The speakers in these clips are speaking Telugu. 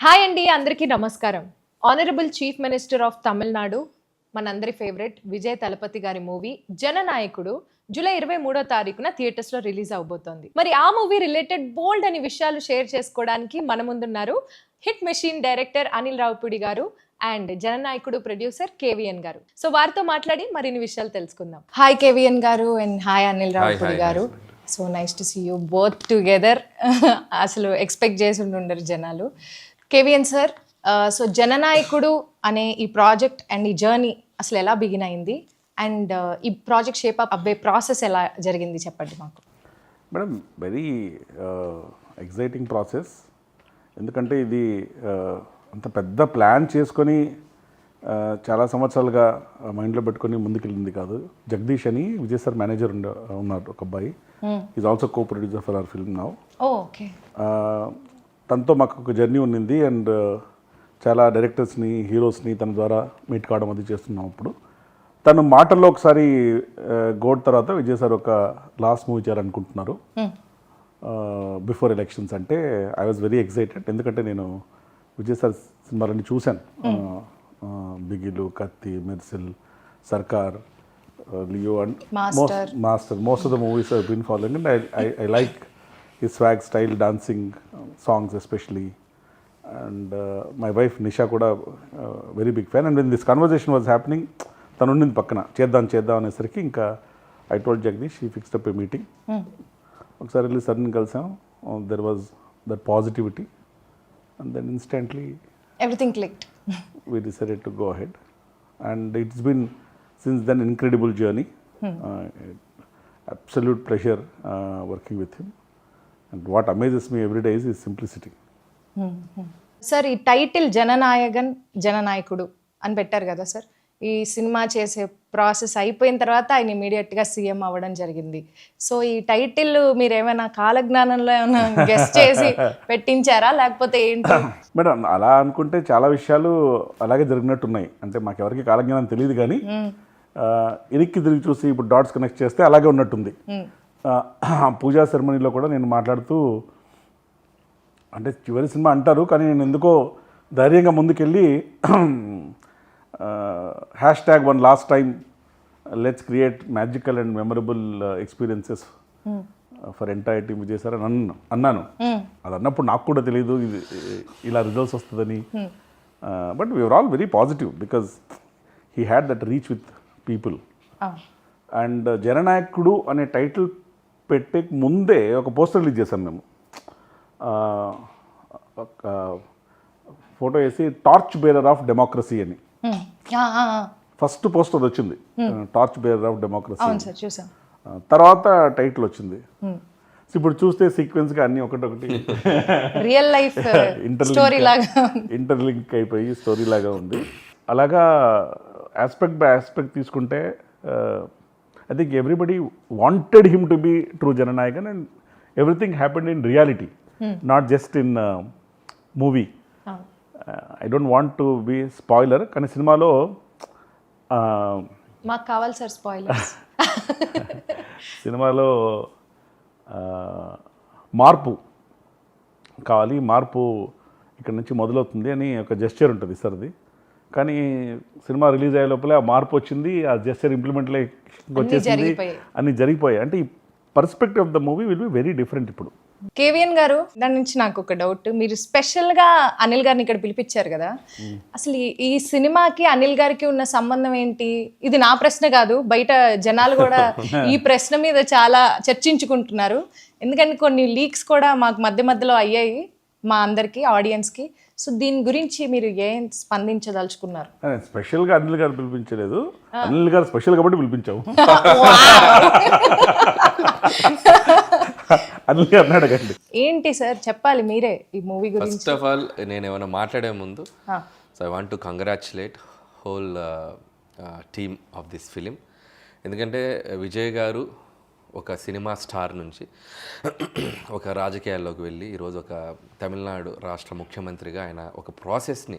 హాయ్ అండి, అందరికీ నమస్కారం. Honourable chief minister of Tamil Nadu, మనందరి ఫేవరెట్ విజయ్ తలపతి గారి మూవీ జననాయకుడు జూలై 23వ తారీఖున థియేటర్స్ లో రిలీజ్ అవబోతోంది. మరి ఆ మూవీ రిలేటెడ్ బోల్డ్ అని విషయాలు షేర్ చేసుకోవడానికి మన ముందున్నారు hit machine director Anil Ravipudi garu and జననాయకుడు producer కేవీఎన్ గారు. సో వారితో మాట్లాడి మరిన్ని విషయాలు తెలుసుకుందాం. హాయ్ కేవీఎన్ గారు అండ్ హాయ్ అనిల్ రావిపూడి గారు. So nice to see you both together. అసలు ఎక్స్పెక్ట్ చేసి ఉండరు జనాలు. కేవీఎన్ సార్, సో జననాయకుడు అనే ఈ ప్రాజెక్ట్ అండ్ ఈ జర్నీ అసలు ఎలా బిగిన్ అయింది అండ్ ఈ ప్రాజెక్ట్ షేప్ అప్ అవ్వే ప్రాసెస్ ఎలా జరిగింది చెప్పండి మాకు. Madam, very exciting process. ఎందుకంటే ఇది అంత పెద్ద ప్లాన్ చేసుకొని చాలా సంవత్సరాలుగా మైండ్లో పెట్టుకొని ముందుకెళ్ళింది కాదు. జగదీష్ అని విజయ్ సార్ మేనేజర్ ఉన్నారు, ఒక అబ్బాయి. Is also co producer for hour film now. Okay. తనతో మాకు ఒక జర్నీ ఉన్నింది అండ్ చాలా డైరెక్టర్స్ని, హీరోస్ని తన ద్వారా మీట్ కావడం అది చేస్తున్నాం. అప్పుడు తను మాటల్లో ఒకసారి గోడ్ తర్వాత విజయ్ సార్ ఒక లాస్ట్ మూవీ చేయాలనుకుంటున్నారు బిఫోర్ ఎలక్షన్స్ అంటే ఐ వాజ్ వెరీ ఎక్సైటెడ్. ఎందుకంటే నేను విజయ్ సార్ సినిమాలన్నీ చూశాను. బిగిలు, Kaththi, Mersal, Sarkar, Leo and Master. Most of the movies I been following and I like his swag, style, dancing, songs especially. And my wife Nisha kuda very big fan. And when this conversation was happening, tanu unnindi pakkana cheddam anesariki inka I told Jagdish, he fixed up a meeting. Okkasari velli sudden kalsam, there was that positivity and then instantly everything clicked. We decided to go ahead and it's been since then incredible journey. Absolute pleasure working with him. And what amazes me every day is his simplicity. Sir, ఈ టైటిల్ జననాయకుడు అని పెట్టారు కదా సార్. ఈ సినిమా చేసే ప్రాసెస్ అయిపోయిన తర్వాత ఆయన ఇమీడియట్గా సీఎం అవ్వడం జరిగింది. సో ఈ టైటిల్ మీరు ఏమైనా కాలజ్ఞానంలో ఏమైనా గెస్ చేసి పెట్టించారా లేకపోతే ఏంటి? మేడం, అలా అనుకుంటే చాలా విషయాలు అలాగే జరిగినట్టున్నాయి. అంటే మాకెవరికి కాలజ్ఞానం తెలియదు కానీ ఇరికి తిరిగి చూసి ఇప్పుడు డాట్స్ కనెక్ట్ చేస్తే అలాగే ఉన్నట్టుంది. పూజా సెరమనీలో కూడా నేను మాట్లాడుతూ, అంటే చివరి సినిమా అంటారు కానీ నేను ఎందుకో ధైర్యంగా ముందుకెళ్ళి #1 last time let's create magical and memorable experiences for entire team Vijay sir అని అన్నాను. అది అన్నప్పుడు నాకు కూడా తెలియదు ఇది ఇలా రిజల్ట్స్ వస్తుందని. But we're all very positive because he had that reach with people. And జననాయకుడు అనే టైటిల్ పెట్టే ముందే ఒక పోస్టర్ రిలీజ్ చేశాం మేము. ఒక ఫోటో వేసి టార్చ్ బేరర్ ఆఫ్ డెమోక్రసీ అని ఫస్ట్ పోస్టర్ వచ్చింది. Torch bearer of democracy. తర్వాత టైటిల్ వచ్చింది. ఇప్పుడు చూస్తే సీక్వెన్స్గా అన్ని ఒకటొకటి రియల్ లైఫ్ ఇంటర్లింక్ అయిపోయి స్టోరీ లాగా ఉంది. అలాగా ఆస్పెక్ట్ బై ఆస్పెక్ట్ తీసుకుంటే I think everybody wanted him to be true Jananayakan and everything happened in reality, not just in movie. I don't want to be spoiler, కానీ సినిమాలో మాకు కావాలి సార్ స్పాయిలర్స్. సినిమాలో మార్పు కావాలి, మార్పు ఇక్కడ నుంచి మొదలవుతుంది అని ఒక జెస్చర్ ఉంటుంది సర్ది. కానీ సినిమా రిలీజ్ అయ్యే లోపలే ఆ మార్పు వచ్చింది, ఆ జెస్చర్ ఇంప్లిమెంట్లో వచ్చేసింది, అన్ని జరిగిపోయాయి. అంటే ఈ perspective of the movie will be very different. ఇప్పుడు కేవీఎన్ గారు, దాని నుంచి నాకు ఒక డౌట్. మీరు స్పెషల్గా అనిల్ గారిని ఇక్కడ పిలిపించారు కదా, అసలు ఈ సినిమాకి అనిల్ గారికి ఉన్న సంబంధం ఏంటి? ఇది నా ప్రశ్న కాదు, బయట జనాలు కూడా ఈ ప్రశ్న మీద చాలా చర్చించుకుంటున్నారు. ఎందుకంటే కొన్ని లీక్స్ కూడా మాకు మధ్యలో అయ్యాయి మా అందరికి, ఆడియన్స్కి. సో దీని గురించి మీరు ఏం స్పందించదలుచుకున్నారు? స్పెషల్గా అనిల్ గారు పిలిపించలేదు, అనిల్ గారు స్పెషల్ కాబట్టి పిలిపించావు. అనిల్ గారు అడగండి. ఏంటి సార్ చెప్పాలి మీరే ఈ మూవీ గురించి. ఫస్ట్ ఆఫ్ ఆల్ నేను ఏమైనా మాట్లాడే ముందు so I want to congratulate whole team of this film. ఎందుకంటే విజయ్ గారు ఒక సినిమా స్టార్ నుంచి ఒక రాజకీయాల్లోకి వెళ్ళి ఈరోజు ఒక తమిళనాడు రాష్ట్ర ముఖ్యమంత్రిగా ఆయన ఒక ప్రాసెస్ని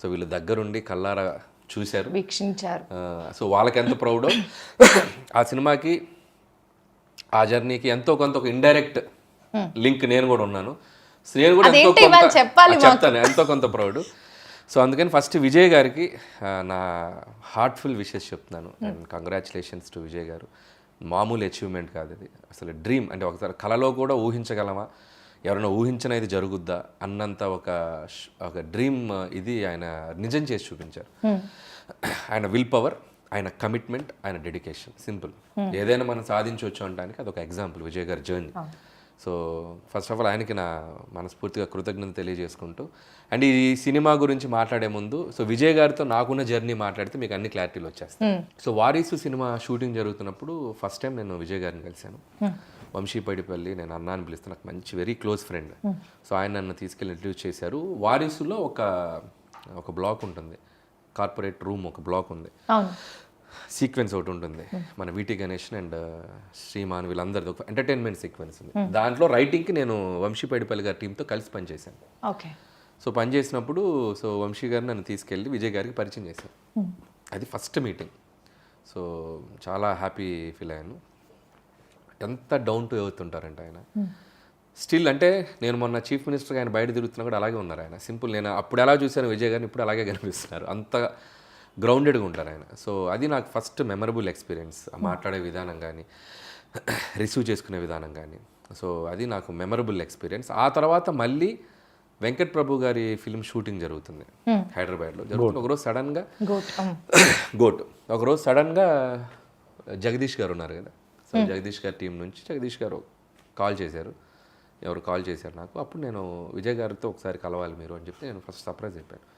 సో వీళ్ళు దగ్గరుండి కల్లారా చూశారు, వీక్షించారు. సో వాళ్ళకి ఎంత ప్రౌడో ఆ సినిమాకి, ఆ జర్నీకి ఎంతో కొంత ఒక ఇండైరెక్ట్ లింక్ నేను కూడా ఉన్నాను. సో నేను కూడా ఎంతో అదేంటి ఇవాళ చెప్పాలి మాకు. చెప్తాను ఎంతో కొంత ప్రౌడ్. సో అందుకని ఫస్ట్ విజయ్ గారికి నా హార్ట్ఫుల్ విషెస్ చెప్తున్నాను. అండ్ కంగ్రాచులేషన్స్ టు విజయ్ గారు. మామూలు అచీవ్మెంట్ కాదు ఇది, అసలు డ్రీమ్. అంటే ఒకసారి కలలో కూడా ఊహించగలమా, ఎవరైనా ఊహించిన ఇది జరుగుద్దా అన్నంత ఒక డ్రీమ్ ఇది ఆయన నిజం చేసి చూపించారు. ఆయన విల్ పవర్, ఆయన కమిట్మెంట్, ఆయన డెడికేషన్, సింపుల్. ఏదైనా మనం సాధించవచ్చు అనడానికి అదొక ఎగ్జాంపుల్ విజయ్ గారి journey. So first of all ఆయనకి నా మనస్ఫూర్తిగా కృతజ్ఞత తెలియజేసుకుంటూ, అండ్ ఈ సినిమా గురించి మాట్లాడే ముందు సో విజయ్ గారితో నాకున్న జర్నీ మాట్లాడితే మీకు అన్ని క్లారిటీలు వచ్చేస్తాయి. సో వారీసు సినిమా షూటింగ్ జరుగుతున్నప్పుడు ఫస్ట్ టైం నేను విజయ్ గారిని కలిశాను. వంశీపైడిపల్లి, నేను అన్న అని పిలుస్తాను, నాకు మంచి వెరీ క్లోజ్ ఫ్రెండ్. సో ఆయన నన్ను తీసుకెళ్ళి ఇంట్రడ్యూస్ చేశారు. వారీసులో ఒక బ్లాక్ ఉంటుంది, కార్పొరేట్ రూమ్ ఒక బ్లాక్ ఉంది, సీక్వెన్స్ ఒకటి ఉంటుంది. మన వీటి గణేష్ అండ్ శ్రీమాన్ వీళ్ళందరిది ఒక ఎంటర్టైన్మెంట్ సీక్వెన్స్ ఉంది. దాంట్లో రైటింగ్కి నేను వంశీపైడిపల్లి గారి టీంతో కలిసి పనిచేశాను. ఓకే. సో పనిచేసినప్పుడు సో వంశీ గారు నన్ను తీసుకెళ్ళి విజయ్ గారికి పరిచయం చేశారు. అది ఫస్ట్ మీటింగ్. సో చాలా హ్యాపీ ఫీల్ అయ్యాను. ఎంత డౌన్ టు ఎర్త్ ఉంటారంటే ఆయన స్టిల్. అంటే నేను మొన్న చీఫ్ మినిస్టర్గా ఆయన బయట తిరుగుతున్నా కూడా అలాగే ఉన్నారు ఆయన. సింపుల్, నేను అప్పుడు ఎలా చూశాను విజయ్ గారిని ఇప్పుడు అలాగే కనిపిస్తున్నారు. అంత గ్రౌండెడ్గా ఉంటారు ఆయన. సో అది నాకు ఫస్ట్ మెమరబుల్ ఎక్స్పీరియన్స్. మాట్లాడే విధానం కానీ, రిసీవ్ చేసుకునే విధానం కానీ, సో అది నాకు మెమరబుల్ ఎక్స్పీరియన్స్. ఆ తర్వాత మళ్ళీ వెంకట్ ప్రభు గారి ఫిల్మ్ షూటింగ్ జరుగుతుంది హైదరాబాద్లో. జరుగుతుంది. ఒకరోజు సడన్గా ఒకరోజు సడన్గా జగదీష్ గారు ఉన్నారు కదా, సో జగదీష్ గారి టీం నుంచి జగదీష్ గారు కాల్ చేశారు. ఎవరు కాల్ చేశారు నాకు. అప్పుడు నేను విజయ్ గారితో ఒకసారి కలవాలి మీరు అని చెప్పి నేను ఫస్ట్ సర్ప్రైజ్ అయిపోయాను.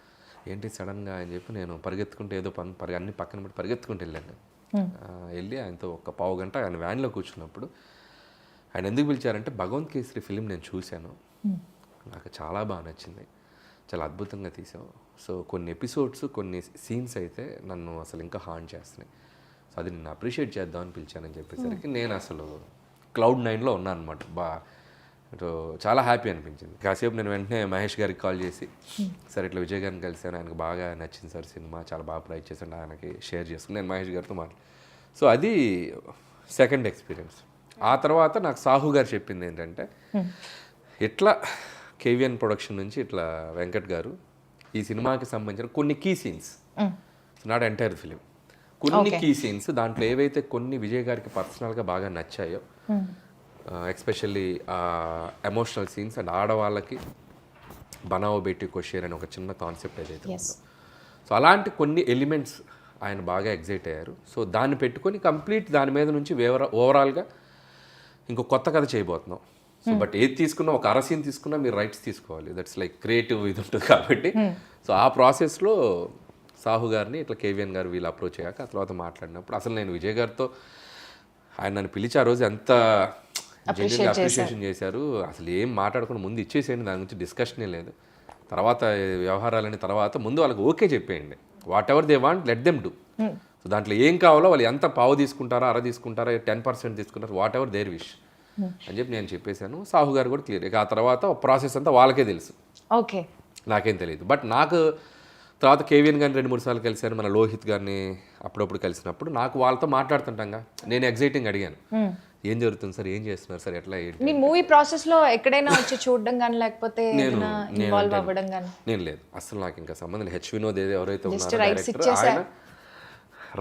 ఏంటి సడన్గా అని చెప్పి నేను పరిగెత్తుకుంటే ఏదో అన్ని పక్కన పెట్టి పరిగెత్తుకుంటూ వెళ్ళాను. వెళ్ళి ఆయనతో ఒక పావు గంట ఆయన వ్యాన్లో కూర్చున్నప్పుడు ఆయన ఎందుకు పిలిచారంటే భగవంత్ కేసరి ఫిలిం నేను చూశాను, నాకు చాలా బాగా నచ్చింది, చాలా అద్భుతంగా తీసావు. సో కొన్ని ఎపిసోడ్స్, కొన్ని సీన్స్ అయితే నన్ను అసలు ఇంకా హార్న్ చేస్తున్నాయి. సో అది నేను అప్రిషియేట్ చేద్దామని పిలిచానని చెప్పేసరికి నేను అసలు క్లౌడ్ 9లో ఉన్నాను అనమాట. సో చాలా హ్యాపీ అనిపించింది. కాసేపు నేను వెంటనే మహేష్ గారికి కాల్ చేసి, సార్ ఇట్లా విజయ్ గారిని కలిసాను, ఆయనకు బాగా నచ్చింది సార్ సినిమా, చాలా బాగా ప్రైజ్ చేశాను, ఆయనకి షేర్ చేసుకుని నేను మహేష్ గారితో సో అది సెకండ్ ఎక్స్పీరియన్స్. ఆ తర్వాత నాకు సాహు గారు చెప్పింది ఏంటంటే, ఇట్లా కేవిఎన్ ప్రొడక్షన్ నుంచి ఇట్లా వెంకట్ గారు ఈ సినిమాకి సంబంధించిన కొన్ని key scenes, not entire film, కొన్ని కీ సీన్స్ దాంట్లో ఏవైతే కొన్ని విజయ్ గారికి పర్సనల్గా బాగా నచ్చాయో, ఎస్పెషల్లీ ఎమోషనల్ సీన్స్ అండ్ ఆడవాళ్ళకి బనావో బేటీ కోషేర్ అని ఒక చిన్న కాన్సెప్ట్ ఏదైతే ఉందో, సో అలాంటి కొన్ని ఎలిమెంట్స్ ఆయన బాగా ఎగ్జైట్ అయ్యారు. సో దాన్ని పెట్టుకొని కంప్లీట్ దాని మీద నుంచి ఓవరాల్గా ఇంకో కొత్త కథ చేయబోతున్నాం. సో బట్ ఏది తీసుకున్నా, ఒక అరసీన్ తీసుకున్నా మీరు రైట్స్ తీసుకోవాలి, దట్స్ లైక్ క్రియేటివ్ ఇది ఉంటుంది కాబట్టి. సో ఆ ప్రాసెస్లో సాహు గారిని ఇట్లా కేవిఎన్ గారు వీళ్ళు అప్రోచ్ అయ్యాక ఆ తర్వాత మాట్లాడినప్పుడు అసలు నేను విజయ్ గారితో ఆయన నన్ను పిలిచి ఆ రోజు ఎంత జెన్యున్గా అప్రిషియేషన్ చేశారు. అసలు ఏం మాట్లాడకుండా ముందు ఇచ్చేసేయండి, దాని గురించి డిస్కషనే లేదు, తర్వాత వ్యవహారాలని తర్వాత ముందు వాళ్ళకి ఓకే చెప్పేయండి, what ever they want let them do. So దాంట్లో ఏం కావాలో వాళ్ళు ఎంత పావు తీసుకుంటారో, అర తీసుకుంటారో, 10% తీసుకుంటారో, వాట్ ఎవర్ దేర్ విష్ అని చెప్పి నేను చెప్పేశాను. సాహు గారు కూడా క్లియర్. ఇక ఆ తర్వాత ప్రాసెస్ అంతా వాళ్ళకే తెలుసు, ఓకే, నాకేం తెలియదు. బట్ నాకు తర్వాత కేవిఎన్ గారిని 2-3 సార్లు కలిశాను, మన లోహిత్ గారిని అప్పుడప్పుడు కలిసినప్పుడు నాకు వాళ్ళతో మాట్లాడుతుంటాగా నేను ఎగ్జైటింగ్ అడిగాను, ఏం జరుగుతుంది సార్, ఏం చేస్తున్నారు సార్, ఎట్లా ఏంటి. మీ మూవీ ప్రాసెస్ లో ఎక్కడైనా వచ్చి చూడడం కానీ లేకపోతే ఇన్వాల్వ్ అవ్వడం కానీ? నేను లేదు అసలు, నాకు ఇంకా సంబంధం లేదు. హెచ్ వినోద్ ఎవరైతే ఉన్నారో డైరెక్టర్, ఆయన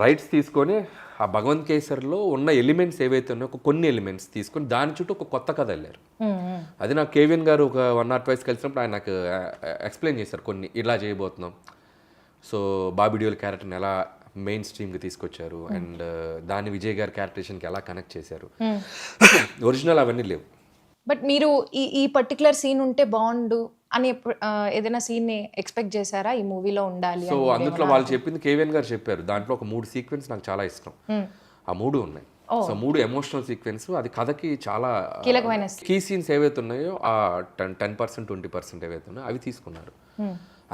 రైట్స్ తీసుకొని ఆ భగవంత్ కేసర్లో ఉన్న ఎలిమెంట్స్ ఏవైతే ఉన్నాయో కొన్ని ఎలిమెంట్స్ తీసుకొని దాని చుట్టూ ఒక కొత్త కథ వెళ్ళారు. అది నాకు కేవిఎన్ గారు ఒక 1 or 2 times కలిసినప్పుడు ఆయన నాకు ఎక్స్ప్లెయిన్ చేశారు, కొన్ని ఇలా చేయబోతున్నాం. సో బాబీ డియోల్ క్యారెక్టర్ని ఎలా మెయిన్ స్ట్రీమ్కి తీసుకొచ్చారు అండ్ దాన్ని విజయ్ గారి క్యారెక్టరేషన్కి ఎలా కనెక్ట్ చేశారు. ఒరిజినల్ అవన్నీ లేవు. బట్ మీరు ఈ పర్టికులర్ సీన్ ఉంటే బాగుండు అని ఏదైనా సీన్ ని ఎక్స్పెక్ట్ చేశారా ఈ మూవీలో ఉండాలి? సో అందులో వాళ్ళు చెప్పింది కేవిఎన్ గారు చెప్పారు, దాంట్లో ఒక 3 సీక్వెన్స్ నాకు చాలా ఇష్టం. ఆ 3 ఉన్నాయి. సో 3 ఎమోషనల్ సీక్వెన్స్, అది కథకి చాలా కీలకమైన కీ సీన్స్ ఏవైతే ఉన్నాయో ఆ 10% 20% ఏవైతే ఉన్నాయో అవి తీసుకున్నారు.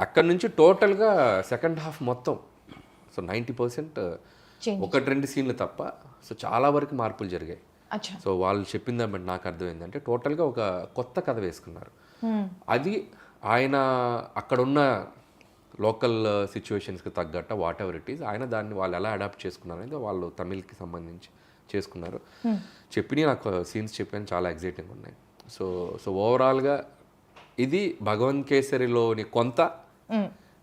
అక్కడ నుంచి టోటల్గా సెకండ్ హాఫ్ మొత్తం సో 90% 1-2 సీన్లు తప్ప సో చాలా వరకు మార్పులు జరిగాయి. సో వాళ్ళు చెప్పింది బట్టి నాకు అర్థమైందంటే టోటల్గా ఒక కొత్త కథ వేసుకున్నారు. అది ఆయన అక్కడున్న లోకల్ సిచ్యువేషన్స్కి తగ్గట్ట వాట్ ఎవర్ ఇట్ ఈస్, ఆయన దాన్ని వాళ్ళు ఎలా అడాప్ట్ చేసుకున్నారు అనేది వాళ్ళు తమిళ్కి సంబంధించి చేసుకున్నారు. చెప్పిన నాకు సీన్స్ చెప్పాను చాలా ఎగ్జైటింగ్ ఉన్నాయి. సో ఓవరాల్గా ఇది భగవంత్ కేసరిలోని కొంత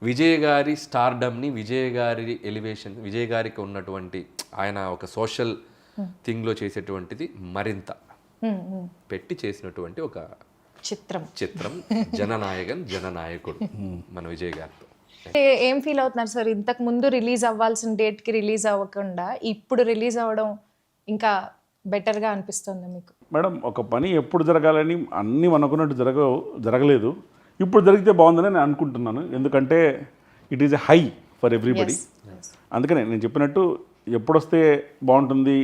విజయ్ గారి స్టార్డమ్ని, విజయ్ గారి ఎలివేషన్, విజయ్ గారికి ఉన్నటువంటి ఆయన ఒక సోషల్ థింగ్లో చేసేటువంటిది మరింత పెట్టి చేసినటువంటి ఒక చిత్రం జననాయకుడు మన విజయ్ గారితో. ఏం ఫీల్ అవుతున్నారు సార్? ఇంతకు ముందు రిలీజ్ అవ్వాల్సిన డేట్కి రిలీజ్ అవ్వకుండా ఇప్పుడు రిలీజ్ అవ్వడం ఇంకా బెటర్గా అనిపిస్తుంది మీకు? మేడం, ఒక పని ఎప్పుడు జరగాలని అన్నీ అనుకున్నట్టు జరగలేదు. ఇప్పుడు జరిగితే బాగుందని నేను అనుకుంటున్నాను. ఎందుకంటే it is a high for everybody. అందుకనే నేను చెప్పినట్టు ఎప్పుడు వస్తే బాగుంటుంది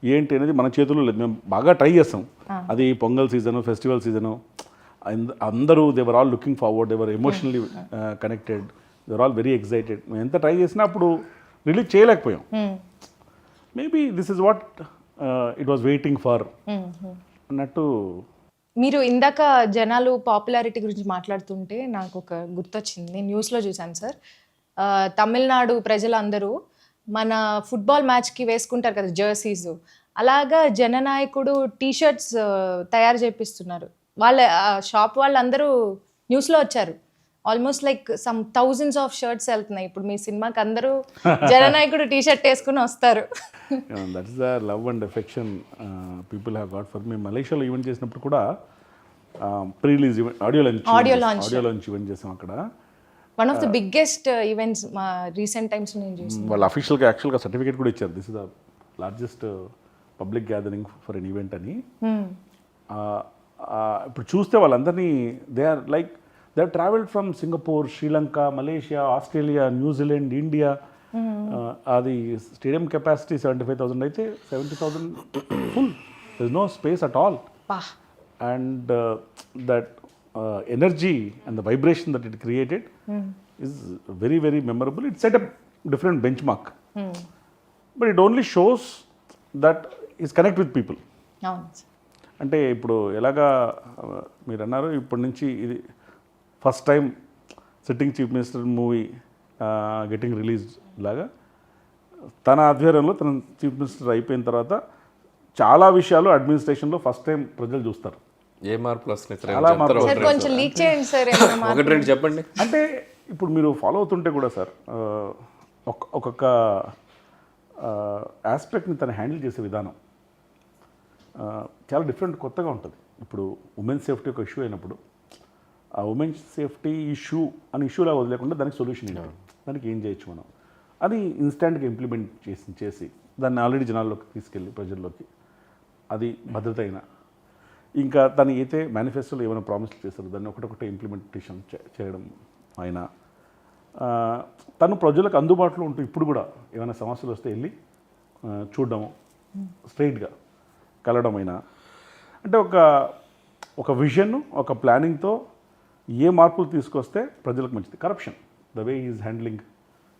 ఏంటి అనేది మన చేతుల్లో లేదు. మేము బాగా ట్రై చేస్తాం. అది పొంగల్ సీజను, ఫెస్టివల్ సీజను, అందరూ they're all looking forward, they're emotionally connected, they're all very excited. మేము ఎంత ట్రై చేసినా అప్పుడు రిలీజ్ చేయలేకపోయాం. Maybe this is what it was waiting for అన్నట్టు. మీరు ఇందాక జనాలు పాపులారిటీ గురించి మాట్లాడుతుంటే నాకు ఒక గుర్తొచ్చింది. నేను న్యూస్లో చూశాను సార్. తమిళనాడు ప్రజలందరూ మన ఫుట్బాల్ మ్యాచ్కి వేసుకుంటారు కదా జెర్సీస్, అలాగా జననాయకుడు టీషర్ట్స్ తయారు చేపిస్తున్నారు. వాళ్ళ షాప్ వాళ్ళందరూ న్యూస్లో వచ్చారు. Almost like some thousands of shirts వెళ్తున్నాయి ఇప్పుడు మీ సినిమాకి. అందరూ జననాయకుడు టీషర్ట్ వేసుకుని వస్తారు. That is the love and affection people have got for me. మలేషియాలో ఈవెంట్ చేసినప్పుడు కూడా pre release event, audio launch event చేసాం అక్కడ. One of the biggest events మా రీసెంట్ టైమ్స్ నేను చూసాను. వాళ్ళు యాక్చువల్గా సర్టిఫికేట్ కూడా ఇచ్చారు. This is the largest public gathering for an event అని. ఇప్పుడు చూస్తే వాళ్ళందరినీ they are like they have travelled from Singapore, Sri Lanka, Malaysia, Australia, New Zealand, India. అది స్టేడియం కెపాసిటీ 75,000 అయితే 70,000 full. There is no space at all. And that energy and the vibration that it created is very, very memorable. It set a different benchmark. But it only shows that is connect with people. అంటే ఇప్పుడు ఎలాగా మీరు అన్నారు, ఇప్పటి నుంచి ఇది first time sitting chief minister movie getting release లాగా తన ఆధ్వర్యంలో తన చీఫ్ మినిస్టర్ అయిపోయిన తర్వాత చాలా విషయాలు అడ్మినిస్ట్రేషన్లో ఫస్ట్ టైం ప్రజలు చూస్తారు. ఏ మార్పులు వస్తున్నాయి? చెప్పండి. అంటే ఇప్పుడు మీరు ఫాలో అవుతుంటే కూడా సార్ ఒక్కొక్క ఆస్పెక్ట్ని తను హ్యాండిల్ చేసే విధానం చాలా డిఫరెంట్, కొత్తగా ఉంటుంది. ఇప్పుడు ఉమెన్ సేఫ్టీ ఒక ఇష్యూ అయినప్పుడు ఆ ఉమెన్ సేఫ్టీ ఇష్యూ అని ఇష్యూలా వదిలేకుండా దానికి సొల్యూషన్ ఏంటి, దానికి ఏం చేయొచ్చు మనం, అది ఇన్స్టెంట్గా ఇంప్లిమెంట్ చేసి దాన్ని ఆల్రెడీ జనాల్లోకి తీసుకెళ్ళి ప్రజల్లోకి, అది భద్రత అయినా ఇంకా తను అయితే మేనిఫెస్టోలో ఏమైనా ప్రామిస్లు చేస్తారు దాన్ని ఒకటొకటి ఇంప్లిమెంటేషన్ చేయడం అయినా, తను ప్రజలకు అందుబాటులో ఉంటూ ఇప్పుడు కూడా ఏమైనా సమస్యలు వస్తే వెళ్ళి చూడడము, స్ట్రైట్గా కలవడం అయినా, అంటే ఒక విజన్, ఒక ప్లానింగ్తో ఏ మార్పులు తీసుకొస్తే ప్రజలకు మంచిది. Corruption, the way is handling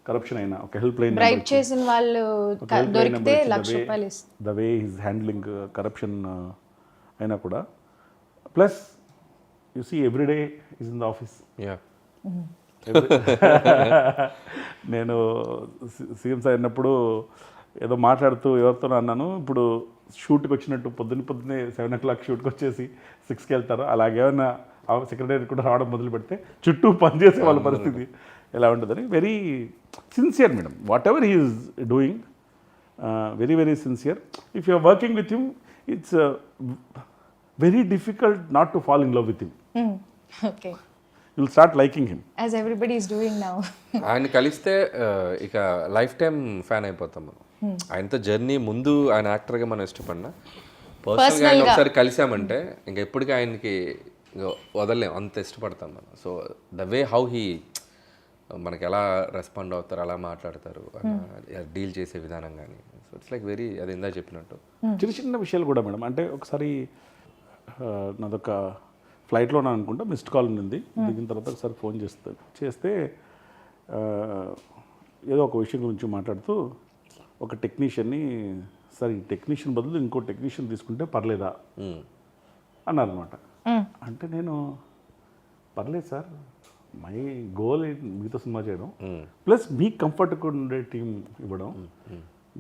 corruption అయినా, ఒక హెల్ప్ లైన్ చేసిన వాళ్ళు దొరికితే ₹1,00,000, the way is handling corruption అయినా కూడా. Plus you see everyday is in the office. నేను సీఎం సార్ అయినప్పుడు ఏదో మాట్లాడుతూ ఎవరితో అన్నాను, ఇప్పుడు షూట్కి వచ్చినట్టు పొద్దున్నే 7 o'clock షూట్కి వచ్చేసి 6కి వెళ్తారు, అలాగేమన్నా సెక్రటరీ కూడా రావడం మొదలు పెడితే చుట్టూ పనిచేసే వాళ్ళ పరిస్థితి ఎలా ఉంటుందని. Very sincere madam, whatever he is doing, very very sincere. If you are working with him, it's very difficult not to fall in love with him. Okay. You'll start liking him. As everybody is doing now. ఆయన కలిస్తే ఇక లైఫ్ టైం ఫ్యాన్ అయిపోతాం మనం. ఆయనతో జర్నీ ముందు ఆయన యాక్టర్గా మనం ఇష్టపడినా పర్సనల్గా ఆయన ఒకసారి కలిసామంటే ఇంకా ఎప్పటికీ ఆయనకి వదలలేం, అంత ఇష్టపడతాం మనం. So the way how he మనకి ఎలా రెస్పాండ్ అవుతారు, అలా మాట్లాడతారు, డీల్ చేసే విధానం కానీ, సో ఇట్స్ లైక్ వెరీ, అది ఇందా చెప్పినట్టు చిన్న విషయాలు కూడా మేడం. అంటే ఒకసారి నాదొక ఫ్లైట్లో అనుకుంటా మిస్డ్ కాల్ ఉంది, దిగిన తర్వాత ఒకసారి ఫోన్ చేస్తే ఏదో ఒక విషయం గురించి మాట్లాడుతూ ఒక టెక్నీషియన్ని, సార్ ఈ టెక్నీషియన్ బదులు ఇంకో టెక్నీషియన్ తీసుకుంటే పర్లేదా అన్నారనమాట. అంటే నేను పర్లేదు సార్, మై గోల్ మీతో సినిమా చేయడం, ప్లస్ మీకు కంఫర్ట్గా ఉండే టీం ఇవ్వడం,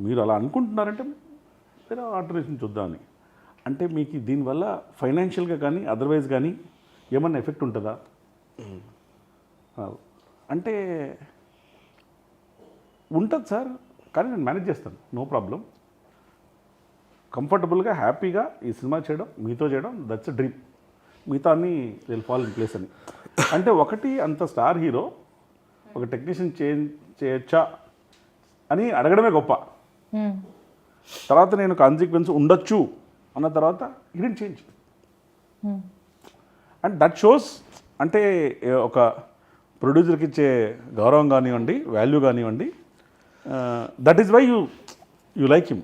మీరు అలా అనుకుంటున్నారంటే వేరే ఆల్టర్నేషన్ చూద్దామని. అంటే మీకు దీనివల్ల ఫైనాన్షియల్గా కానీ అదర్వైజ్ కానీ ఏమన్నా ఎఫెక్ట్ ఉంటుందా అంటే ఉంటుంది సార్, కానీ నేను మేనేజ్ చేస్తాను, నో ప్రాబ్లం. కంఫర్టబుల్గా హ్యాపీగా ఈ సినిమా చేయడం, మీతో చేయడం, దట్స్ అ డ్రీమ్. మిగతా అన్ని విల్ ఫాల్ ఇన్ ప్లేస్ అని. అంటే ఒకటి అంత స్టార్ హీరో ఒక టెక్నీషియన్ చేయొచ్చా అని అడగడమే గొప్ప. తర్వాత నేను కాన్సిక్వెన్స్ ఉండొచ్చు అన్న తర్వాత ఇడెంట్ చేంజ్. అండ్ దట్ షోస్ అంటే ఒక ప్రొడ్యూసర్కి ఇచ్చే గౌరవం కానివ్వండి, వాల్యూ కానివ్వండి, that is why you like him.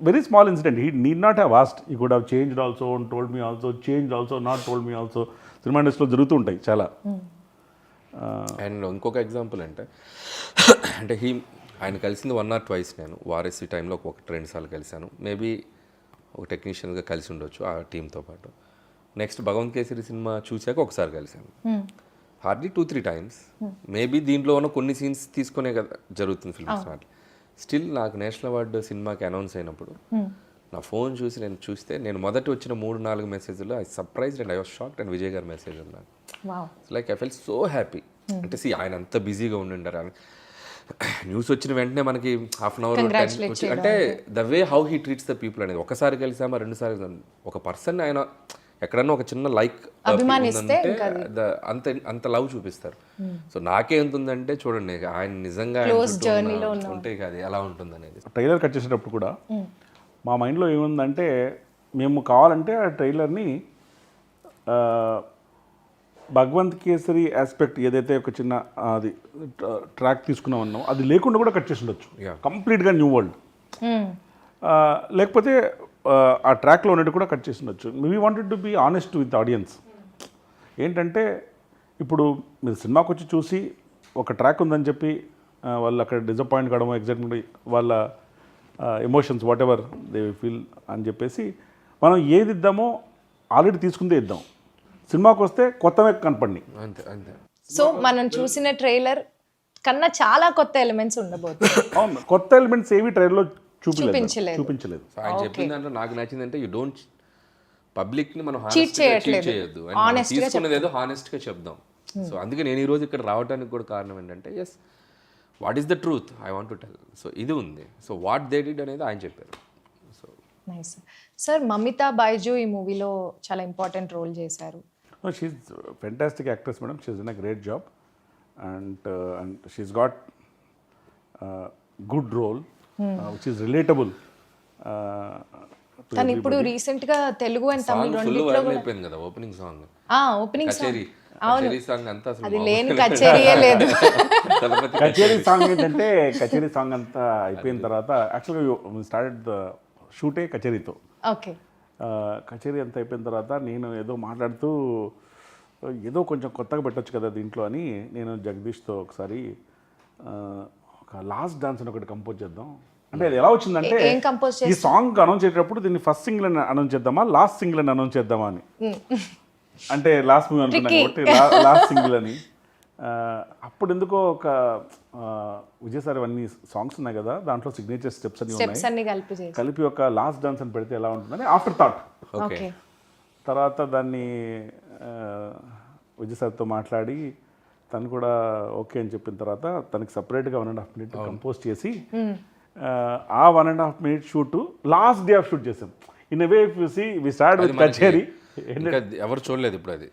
Very small incident. He need not have asked. He could have changed also and told me also, changed also, not told me also. Cinema ఇండస్ట్రీలో జరుగుతూ ఉంటాయి చాలా. అండ్ ఇంకొక ఎగ్జాంపుల్ అంటే ఆయన కలిసింది 1 or 2 నేను వారసి టైంలో 1-2 సార్లు కలిశాను. మేబీ ఒక టెక్నీషియన్గా కలిసి ఉండొచ్చు ఆ టీంతో పాటు. నెక్స్ట్ భగవంత్ కేసరి సినిమా చూశాక ఒకసారి కలిశాను. Hardly 2-3 times. మేబీ దీంట్లో ఉన్న కొన్ని సీన్స్ తీసుకునే కదా జరుగుతుంది ఫిల్మ్స్ నాట్. స్టిల్ నాకు నేషనల్ అవార్డు సినిమాకి అనౌన్స్ అయినప్పుడు నా ఫోన్ చూస్తే నేను మొదటి వచ్చిన 3-4 మెసేజ్లో I surprised and I was shocked and Vijay గారి మెసేజ్ ఉన్నాను. Like I fell so happy. అంటే ఆయన అంత బిజీగా ఉండిండారు అని న్యూస్ వచ్చిన వెంటనే మనకి హాఫ్ అన్ అవర్ అంటే the way how he treats the people అనేది. ఒకసారి కలిసామా 2 సార్లు ఒక పర్సన్ ఆయన ఎక్కడన్నా ఒక చిన్న లైక్ అంత లవ్ చూపిస్తారు. సో నాకే ఎంత ఉందంటే చూడండి ఆయన నిజంగా ఉంటే కాదు ఎలా ఉంటుంది అనేది. ట్రైలర్ కట్ చేసేటప్పుడు కూడా మా మైండ్లో ఏముందంటే మేము కావాలంటే ఆ ట్రైలర్ని భగవంత్ కేసరి ఆస్పెక్ట్ ఏదైతే ఒక చిన్న అది ట్రాక్ తీసుకున్నాం అన్నాం అది లేకుండా కూడా కట్ చేసి ఉండొచ్చు, కంప్లీట్గా న్యూ వరల్డ్. లేకపోతే ఆ ట్రాక్లో ఉన్నట్టు కూడా కట్ చేసి ఉండొచ్చు. We wanted to be honest with audience. ఏంటంటే ఇప్పుడు మీరు సినిమాకి వచ్చి చూసి ఒక ట్రాక్ ఉందని చెప్పి వాళ్ళు అక్కడ డిసప్పాయింట్ కావడమో, ఎగ్జైట్మెంట్, వాళ్ళ emotions what ever they feel అని చెప్పేసి మనం ఏది ఇద్దామో ఆల్రెడీ తీసుకుందే ఇద్దాం. సినిమాకి వస్తే కొత్తవే కనపడి. అంతే అంతే. సో మనం చూసిన ట్రైలర్ కన్నా చాలా కొత్త ఎలిమెంట్స్ ఉండబోతుంది. అవును, కొత్త ఎలిమెంట్స్ ఏవి ట్రైలర్లో చూపించలేదు. ఆయన చెప్పిన దాంట్లో నాకు నచ్చిందంటే యూ డోంట్ పబ్లిక్ని మనం చీట్ చేయొద్దు, తీసుకున్నది ఏదో హానెస్ట్గా చెప్దాం. సో అందుకే నేను ఈరోజు ఇక్కడ రావడానికి కూడా కారణం ఏంటంటే yes what is the truth I want to tell. So ఇది ఉంది. సో వాట్ దే డిడ్ అనేది ఆయన చెప్పారు. So nice sir. Mamitha Baiju ఈ మూవీలో చాలా ఇంపార్టెంట్ రోల్ చేశారు. She's fantastic actress madam. She's done a great job and she's got good role which is relatable. కానీ ఇప్పుడు రీసెంట్ గా తెలుగు అండ్ తమిళ రెండిట్లో అయిపోయింది కదా ఓపెనింగ్ సాంగ్. ఓపెనింగ్ కచేరీ కచేరీ సాంగ్ అంతా అసలు అది లేని కచేరీయే లేదు. కచేరీ సాంగ్ ఏంటంటే కచేరీ సాంగ్ అంతా అయిపోయిన తర్వాత యాక్చువల్గా స్టార్టెడ్ ద షూటే కచేరీతో. ఓకే. కచేరీ అంతా అయిపోయిన తర్వాత నేను ఏదో మాట్లాడుతూ ఏదో కొంచెం కొత్తగా పెట్టొచ్చు కదా దీంట్లో అని నేను జగదీష్తో ఒకసారి ఒక లాస్ట్ డాన్స్ అని ఒకటి కంపోజ్ చేద్దాం అంటే అది ఎలా వచ్చిందంటే ఈ సాంగ్ అనౌన్స్ చేసేటప్పుడు దీన్ని ఫస్ట్ సింగిల్ అని అనౌన్స్ చేద్దామా లాస్ట్ సింగిల్ అని అనౌన్స్ చేద్దామా అని. అంటే లాస్ట్ మూవీ అనుకున్నాను కాబట్టి లాస్ట్ సింగిల్ అని. అప్పుడు ఎందుకో ఒక విజయ్ సార్ అన్ని సాంగ్స్ ఉన్నాయి కదా దాంట్లో సిగ్నేచర్ స్టెప్స్ అన్ని ఉన్నాయి కలిపి ఒక లాస్ట్ డాన్స్ అని పెడితే ఎలా ఉంటుందని ఆఫ్టర్ థాట్. తర్వాత దాన్ని విజయ్ సార్తో మాట్లాడి తను కూడా ఓకే అని చెప్పిన తర్వాత తనకి సపరేట్గా 1.5 minute కంపోజ్ చేసి ఆ 1.5 minute shoot last day of shoot చేసాం. In way if you see we start with కచేరీ. ఎవరు చూడలేదు ఇప్పుడు అది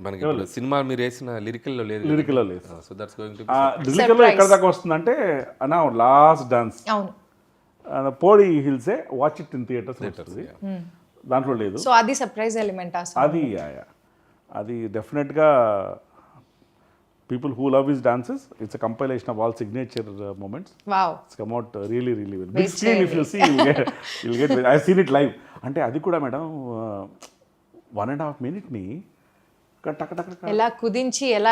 మనకి సినిమా మీరు వేసిన లిరికల్లో లేదు. So that's going to be లిరికల్లో ఎక్కడ దాకా వస్తుందంటే అన్నా లాస్ట్ డాన్స్ పోడి హిల్సే వాచ్ ఇట్ ఇన్ థియేటర్స్ వస్తుంది, దాంట్లో లేదు. సో అది సర్ప్రైజ్ ఎలిమెంట్. అది డెఫినెట్గా people who love his dances, it's a compilation of all signature moments. Wow, it's come out really well. Big screen, if you see you'll get I've seen it live. అంటే అది కూడా మేడం 1.5 minute ని ఎలా కుదించి ఎలా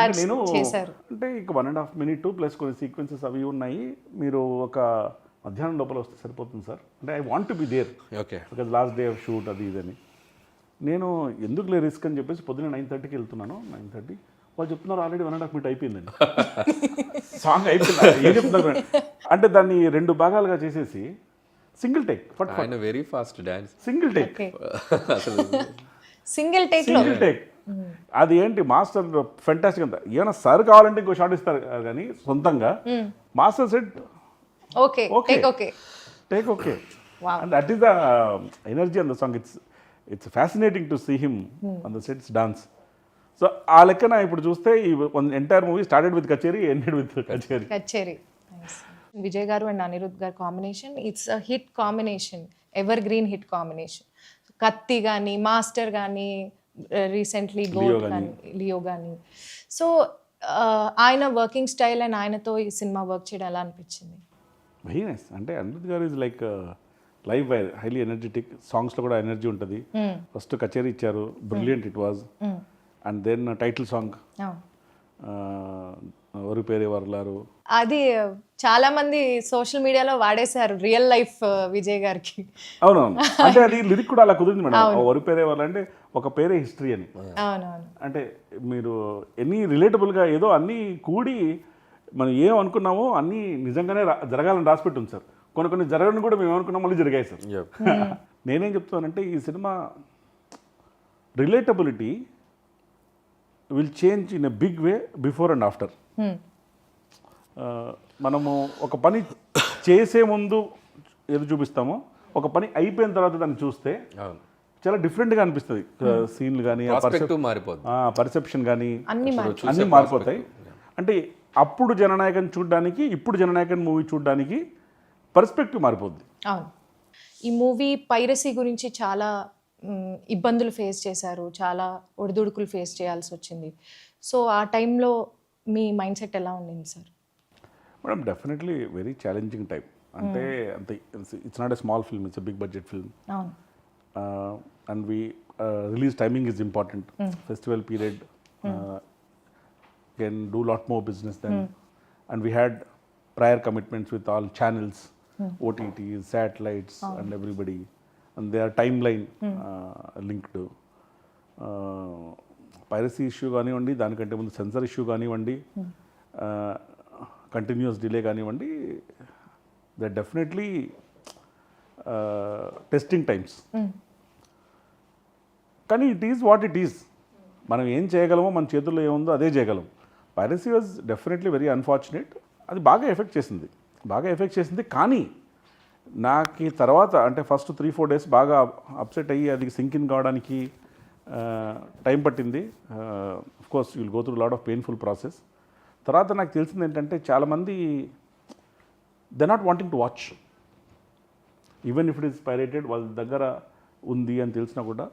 చేశారు అంటే ఇక 1.5 minute ప్లస్ కొన్ని సీక్వెన్సెస్ అవి ఉన్నాయి. మీరు ఒక మధ్యాహ్నం లోపల వస్తే సరిపోతుంది సార్ అంటే I want to be there. Okay. Because last day of shoot అది ఇదని నేను ఎందుకులే రిస్క్ అని చెప్పేసి పొద్దున్న 9:30కి వెళ్తున్నాను. 9:30 వాళ్ళు చెప్తున్నారు ఆల్రెడీ 1.5 minute అయిపోయిందండి సాంగ్ అయిపోయింది. ఏం చెప్తున్నారు అంటే దాన్ని 2 భాగాలుగా చేసేసి single take very fast dance single take. Single take లో సింగిల్ టేక్. అది ఏంటి మాస్టర్ ఫెంటాస్టిక్ అంతా. ఏమైనా సార్ కావాలంటే ఇంకో షాట్ ఇస్తారు కానీ సొంతంగా master set okay Okay. Take okay. Take okay. Wow. And that is the energy on the song. It's fascinating to see him on the sets dance. So ఆ లెక్కన ఇప్పుడు చూస్తే ఈ entire movie started with Kacheri, ended with Kacheri. Kacheri. Vijay గారు అండ్ అనిరుద్ గారు combination it's a hit combination, evergreen hit combination. Kaththi కానీ, మాస్టర్ కానీ, రీసెంట్లీ గోట్ కానీ, లియో కానీ. సో ఆయన వర్కింగ్ స్టైల్ అండ్ ఆయనతో ఈ సినిమా వర్క్ చేయడం ఎలా అనిపించింది? Very nice. అంటే అనిరుద్ గారు is like live wire, highly energetic. సాంగ్స్లో కూడా ఎనర్జీ ఉంటుంది. ఫస్ట్ కచేరీ ఇచ్చారు, brilliant it was. And then title song ఎవరు పేరే వర్లారు, అది చాలా మంది సోషల్ మీడియాలో వాడేశారు రియల్ లైఫ్ విజయ్ గారికి. అవునవును. అంటే అది లిరిక్ కూడా అలా కుదిరింది మేడం. ఎవరు పేరే వాళ్ళు అంటే ఒక పేరే హిస్టరీ అని. అవునవును. అంటే మీరు ఎన్ని రిలేటబుల్గా ఏదో అన్నీ కూడి మనం ఏం అనుకున్నామో అన్నీ నిజంగానే జరగాలని రాసిపెట్టి ఉంది సార్. కొన్ని జరగని కూడా మేము అనుకున్నాం, మళ్ళీ జరిగాయి సార్. నేనేం చెప్తానంటే ఈ cinema relatability will change in a big way before and after. మనము ఒక పని చేసే ముందు ఏదో చూపిస్తామో, ఒక పని అయిపోయిన తర్వాత దాన్ని చూస్తే చాలా డిఫరెంట్గా అనిపిస్తుంది. సీన్లు కానీ, పర్సెప్షన్ కానీ అన్నీ మారిపోతాయి. అంటే అప్పుడు జననాయకన్ చూడడానికి, ఇప్పుడు జననాయకన్ మూవీ చూడడానికి పర్స్పెక్టివ్ మారిపోద్ది. అవును. ఈ మూవీ పైరసీ గురించి చాలా ఇబ్బందులు ఫేస్ చేశారు, చాలా ఒడిదుడుకులు ఫేస్ చేయాల్సి వచ్చింది. సో ఆ టైంలో మీ మైండ్ సెట్ ఎలా ఉండింది sir? Madam definitely very challenging time. అంటే అంత it's not a small film, it's a big budget film. అవును. And release timing is important. Festival period can do lot more business then. And we had prior commitments with all channels, OTTs, satellites and everybody, and their timeline linked to piracy issue కానివ్వండి, దానికంటే ముందు సెన్సర్ ఇష్యూ కానివ్వండి, కంటిన్యూస్ డిలే కానివ్వండి, దే డెఫినెట్లీ టెస్టింగ్ టైమ్స్. కానీ it is what it is. మనం ఏం చేయగలమో, మన చేతుల్లో ఏముందో అదే చేయగలం. Piracy was definitely very unfortunate. అది బాగా ఎఫెక్ట్ చేసింది. కానీ నాకు ఈ తర్వాత అంటే ఫస్ట్ 3-4 days బాగా అప్సెట్ అయ్యి అది సింక్ ఇన్ కావడానికి టైం పట్టింది. Of course you will go through lot of painful process. తర్వాత నాకు తెలిసింది ఏంటంటే చాలామంది they not wanting to watch, even if it is pirated. వాళ్ళ దగ్గర ఉంది అని తెలిసినా కూడా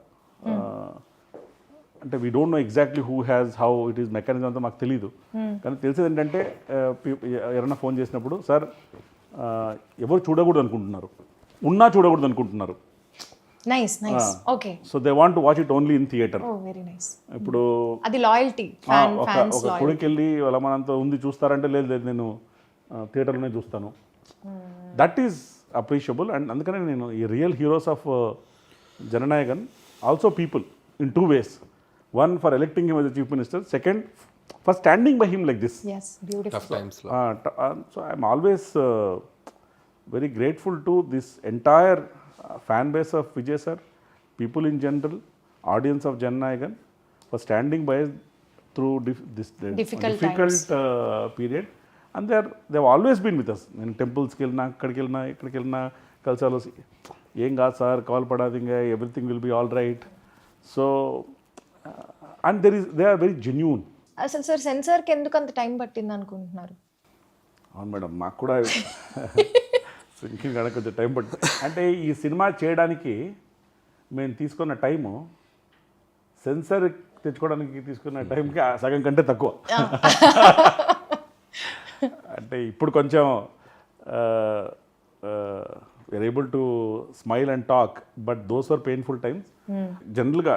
అంటే we don't know exactly who has how it is mechanism అంతా మాకు తెలియదు. కానీ తెలిసేది ఏంటంటే ఎవరైనా ఫోన్ చేసినప్పుడు సార్ ఎవరు చూడకూడదు అనుకుంటున్నారు, ఉన్నా చూడకూడదు అనుకుంటున్నారు. Nice nice. Okay. So they want to watch it only in theatre. Oh very nice. ఇప్పుడు అది లాయల్టీ. ఒక కొడుకు వెళ్ళి వాళ్ళ మనంతా ఉంది చూస్తారంటే లేదు నేను థియేటర్లోనే చూస్తాను. That is appreciable. అండ్ అందుకనే నేను ఈ real heroes of Jana Nayagan also people in 2 ways. One, for electing him as the chief minister. Second, for standing by him like this. Yes, beautiful. Tough times. So I'm always very grateful to this entire fan base of Vijay sir, people in general, audience of Jannayagan, for standing by us through this difficult period. And they've always been with us. In temples ki velna, ikkadiki velna kalsalo em gaadu sir, call padadinga, everything will be all right. So and they are very genuine. అసలు సార్ సెన్సార్కి ఎందుకు అంత టైం పట్టింది అనుకుంటున్నారు? అవును మేడం, మాకు కూడా సింకింగ్ కానీ కొంచెం టైం పట్టింది. అంటే ఈ సినిమా చేయడానికి మేము తీసుకున్న టైము సెన్సార్ తెచ్చుకోవడానికి తీసుకున్న టైంకి సగం కంటే తక్కువ. అంటే ఇప్పుడు కొంచెం we're able to smile and talk, but those were painful times. జనరల్గా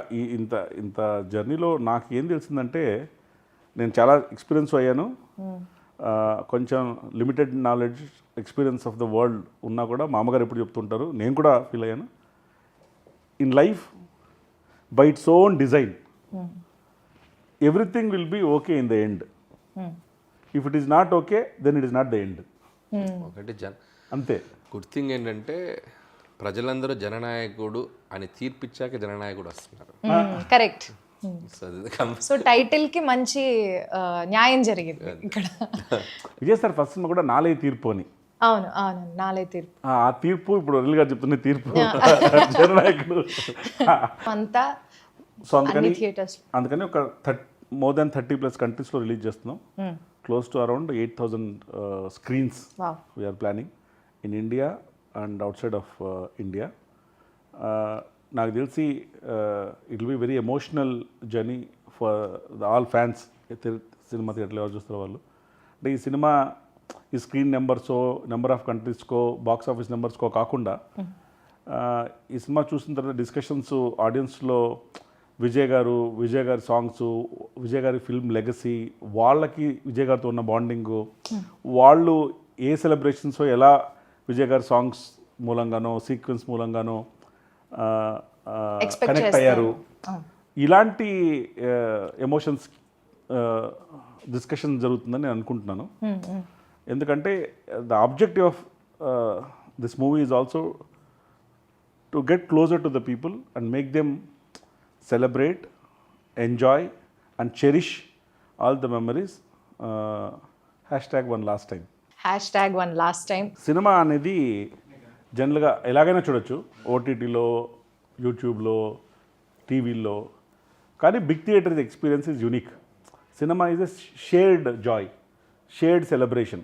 ఇంత జర్నీలో నాకు ఏం తెలిసిందంటే, నేను చాలా ఎక్స్పీరియన్స్ అయ్యాను. కొంచెం limited knowledge experience of the world ఉన్నా కూడా మా అమ్మగారు ఎప్పుడు చెప్తుంటారు, నేను కూడా ఫీల్ అయ్యాను. In life by its own design everything will be okay in the end. If it is not okay then it is not the end. ఒకటి అంతే. గుడ్ థింగ్ ఏంటంటే ప్రజలందరూ జననాయకుడు అని తీర్పిచ్చాక జననాయకుడు వస్తున్నారు. కరెక్ట్. సో అది కం- సో టైటిల్ కి మంచి న్యాయం జరిగింది ఇక్కడ. విజయ్ సార్ ఫస్ట్ సినిమా కూడా నాలే తీర్పు అని. అవును అవును, నాలే తీర్పు ఆ తీర్పు ఇప్పుడు అనిల్ గారు చెప్తున్న తీర్పు జననాయకుడు. అంతా సో అందుకని థియేటర్స్. అందుకని ఒక మోర్ దాన్ 30+ కంట్రీస్లో రిలీజ్ చేస్తున్నాం. Close to around 8,000 screens wow. We're planning in India and outside of India. నాకు తెలిసి it will be very emotional journey for all fans. సినిమా థియేటర్లో ఎవరు చూస్తారు వాళ్ళు. అంటే ఈ సినిమా ఈ స్క్రీన్ నెంబర్ ఆఫ్ కంట్రీస్కో బాక్స్ ఆఫీస్ నెంబర్స్కో కాకుండా ఈ సినిమా చూసిన తర్వాత డిస్కషన్స్ ఆడియన్స్లో విజయ్ గారి సాంగ్స్, విజయ్ గారి ఫిల్మ్ లెగసీ, వాళ్ళకి విజయ్ గారితో ఉన్న బాండింగు, వాళ్ళు ఏ సెలబ్రేషన్స్ ఎలా విజయ్ గారి సాంగ్స్ మూలంగానో సీక్వెన్స్ మూలంగానో కనెక్ట్ అయ్యారు. ఇలాంటి ఎమోషన్స్ డిస్కషన్ జరుగుతుందని నేను అనుకుంటున్నాను. ఎందుకంటే the objective of this movie is also to get closer to the people and make them celebrate, enjoy and cherish all the memories. #1 last time. #1 last time. Cinema అనేది జనరల్గా ఎలాగైనా చూడొచ్చు, ఓటీటీలో, యూట్యూబ్లో, టీవీల్లో. కానీ big theatre experience is unique. Cinema is a shared joy, shared celebration.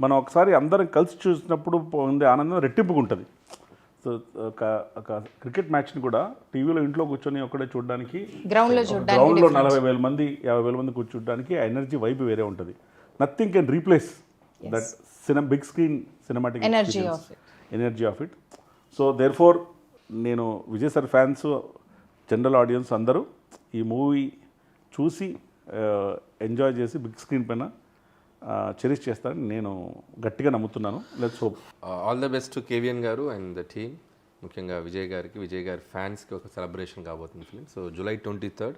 మనం ఒకసారి అందరం కలిసి చూసినప్పుడు పొందే ఆనందం రెట్టింపుగా ఉంటుంది. సో ఒక క్రికెట్ మ్యాచ్ని కూడా టీవీలో ఇంట్లో కూర్చొని ఒక్కడే చూడడానికి, గ్రౌండ్లో 40,000 మంది 50,000 మంది కూర్చోడానికి ఆ ఎనర్జీ వైపు వేరే ఉంటుంది. Nothing can replace that big screen cinematic energy of it. So therefore నేను Vijay sir fans, general audience అందరూ ఈ మూవీ చూసి ఎంజాయ్ చేసి బిగ్ స్క్రీన్ పైన చెరిష్ చేస్తారని నేను గట్టిగా నమ్ముతున్నాను. Let's hope. All the best to KVN గారు అండ్ ద టీమ్. ముఖ్యంగా విజయ్ గారి ఫ్యాన్స్కి ఒక సెలబ్రేషన్ కాబోతుంది ఫిలిం. So July 23rd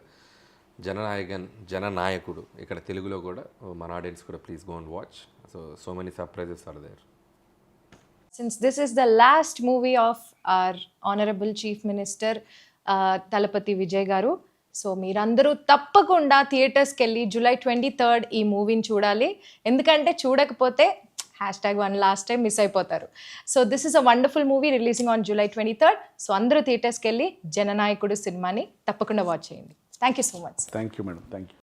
జననాయకుడు. ఇక్కడ తెలుగులో కూడా మన ఆడియన్స్ కూడా please go and watch. So many surprises are there. Since this is the last movie of our Honorable Chief Minister Talapati Vijay Garu, so మీరందరూ తప్పకుండా థియేటర్స్కి వెళ్ళి July 23rd ఈ మూవీని చూడాలి. ఎందుకంటే చూడకపోతే #1 last time మిస్ అయిపోతారు. So this is a wonderful movie releasing on July 23rd. So అందరూ థియేటర్స్కి వెళ్ళి జననాయకుడు సినిమాని తప్పకుండా వాచ్ చేయండి. Thank you so much. Thank you madam. Thank you.